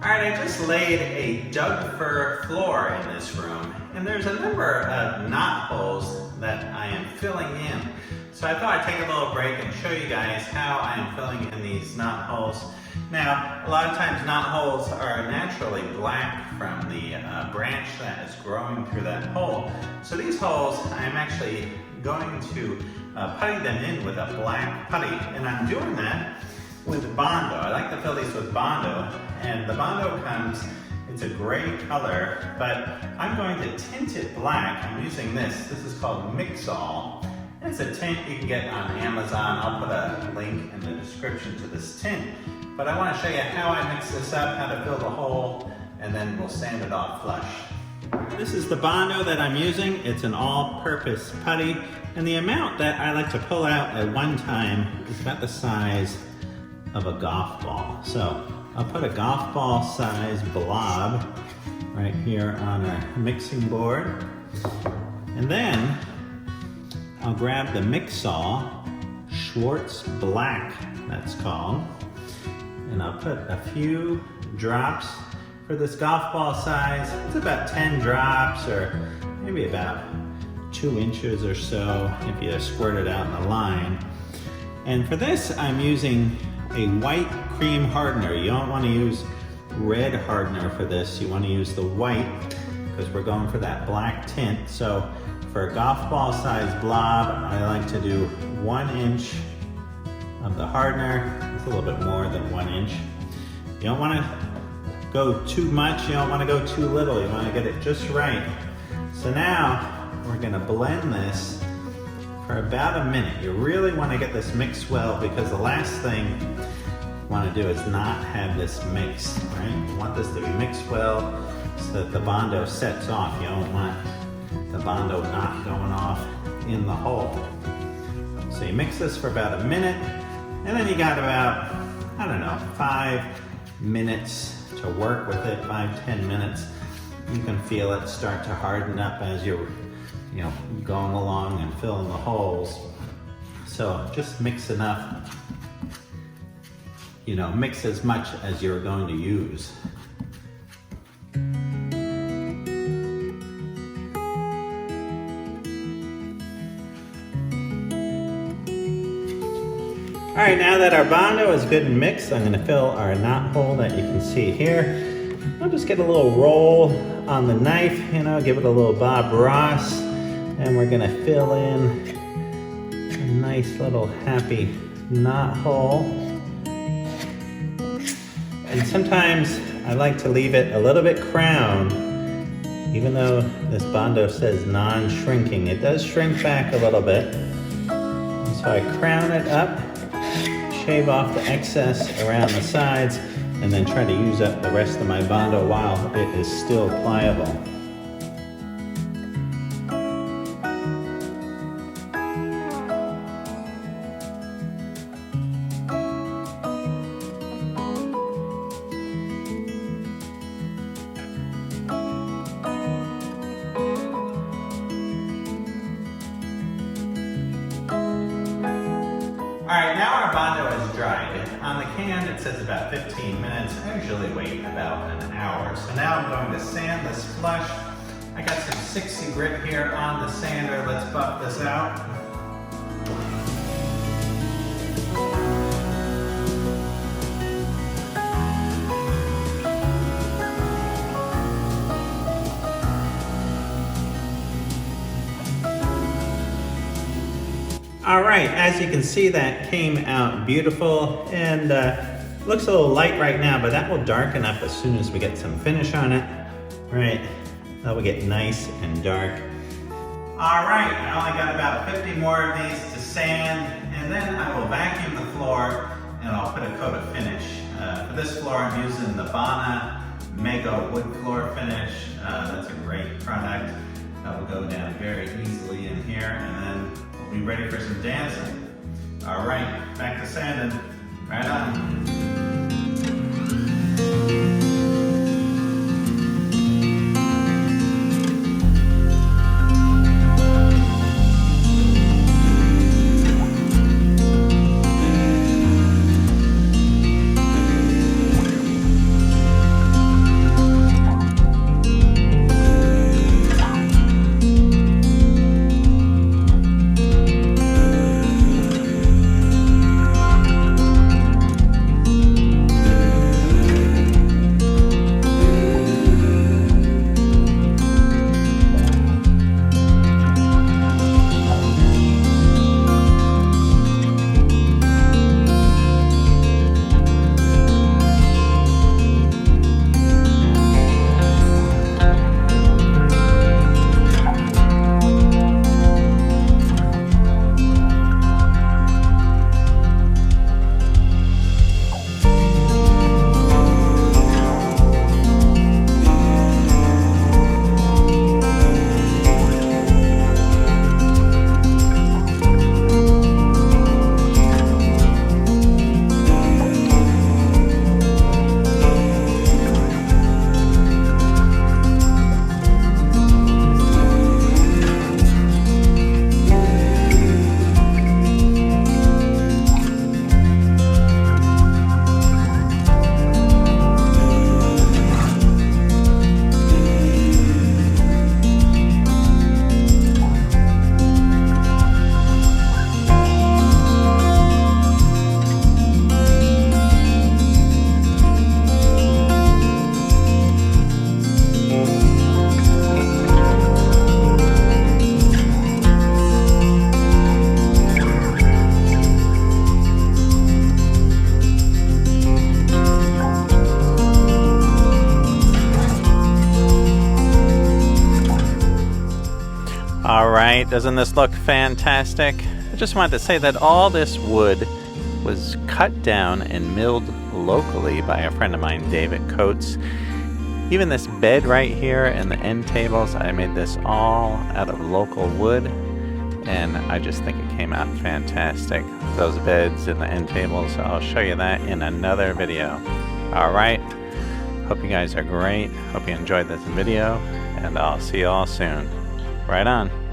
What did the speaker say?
Alright, I just laid a Doug fir floor in this room, and there's a number of knot holes that I am filling in. So I thought I'd take a little break and show you guys how I am filling in these knot holes. Now, a lot of times knot holes are naturally black from the branch that is growing through that hole. So these holes, I'm actually going to putty them in with a black putty, and I'm doing that with Bondo. I like to fill these with Bondo, and the Bondo comes, it's a gray color, but I'm going to tint it black. I'm using this. This is called Mix-All. It's a tint you can get on Amazon. I'll put a link in the description to this tint. But I want to show you how I mix this up, how to fill the hole, and then we'll sand it off flush. This is the Bondo that I'm using. It's an all-purpose putty, and the amount that I like to pull out at one time is about the size of a golf ball. So I'll put a golf ball size blob right here on our mixing board. And then I'll grab the Mix-All, Schwartz Black that's called, and I'll put a few drops for this golf ball size. It's about 10 drops or maybe about 2 inches or so if you squirt it out in the line. And for this I'm using a white cream hardener. You don't want to use red hardener for this. You want to use the white because we're going for that black tint. So for a golf ball size blob, I like to do 1 inch of the hardener. It's a little bit more than 1 inch. You don't want to go too much. You don't want to go too little. You want to get it just right. So now we're going to blend this for about a minute. You really want to get this mixed well, because the last thing you want to do is not have this mixed, right? You want this to be mixed well so that the Bondo sets off. You don't want the Bondo not going off in the hole. So you mix this for about a minute, and then you got about, I don't know, 5 minutes to work with it, 5-10 minutes. You can feel it start to harden up as you're going along and filling the holes. So just mix enough, mix as much as you're going to use. All right, now that our Bondo is good and mixed, I'm gonna fill our knot hole that you can see here. I'll just get a little roll on the knife, give it a little Bob Ross, and we're gonna fill in a nice little happy knot hole. And sometimes I like to leave it a little bit crowned, even though this Bondo says non-shrinking. It does shrink back a little bit. And so I crown it up, shave off the excess around the sides, and then try to use up the rest of my Bondo while it is still pliable. Alright, now our Bondo is dried. On the can it says about 15 minutes. I usually wait about an hour. So now I'm going to sand this flush. I got some 60 grit here on the sander. Let's buff this out. All right, as you can see, that came out beautiful, and looks a little light right now, but that will darken up as soon as we get some finish on it. Right, that will get nice and dark. All right, I only got about 50 more of these to sand, and then I will vacuum the floor and I'll put a coat of finish. For this floor, I'm using the Bona Mega Wood Floor Finish. That's a great product. That will go down very easily in here, and then we'll be ready for some dancing. All right, back to sanding. Right on. right, doesn't this look fantastic? I just wanted to say that all this wood was cut down and milled locally by a friend of mine, David Coates. Even this bed right here and the end tables, I made this all out of local wood, and I just think it came out fantastic. Those beds and the end tables, I'll show you that in another video. Alright, hope you guys are great, hope you enjoyed this video, and I'll see you all soon. Right on.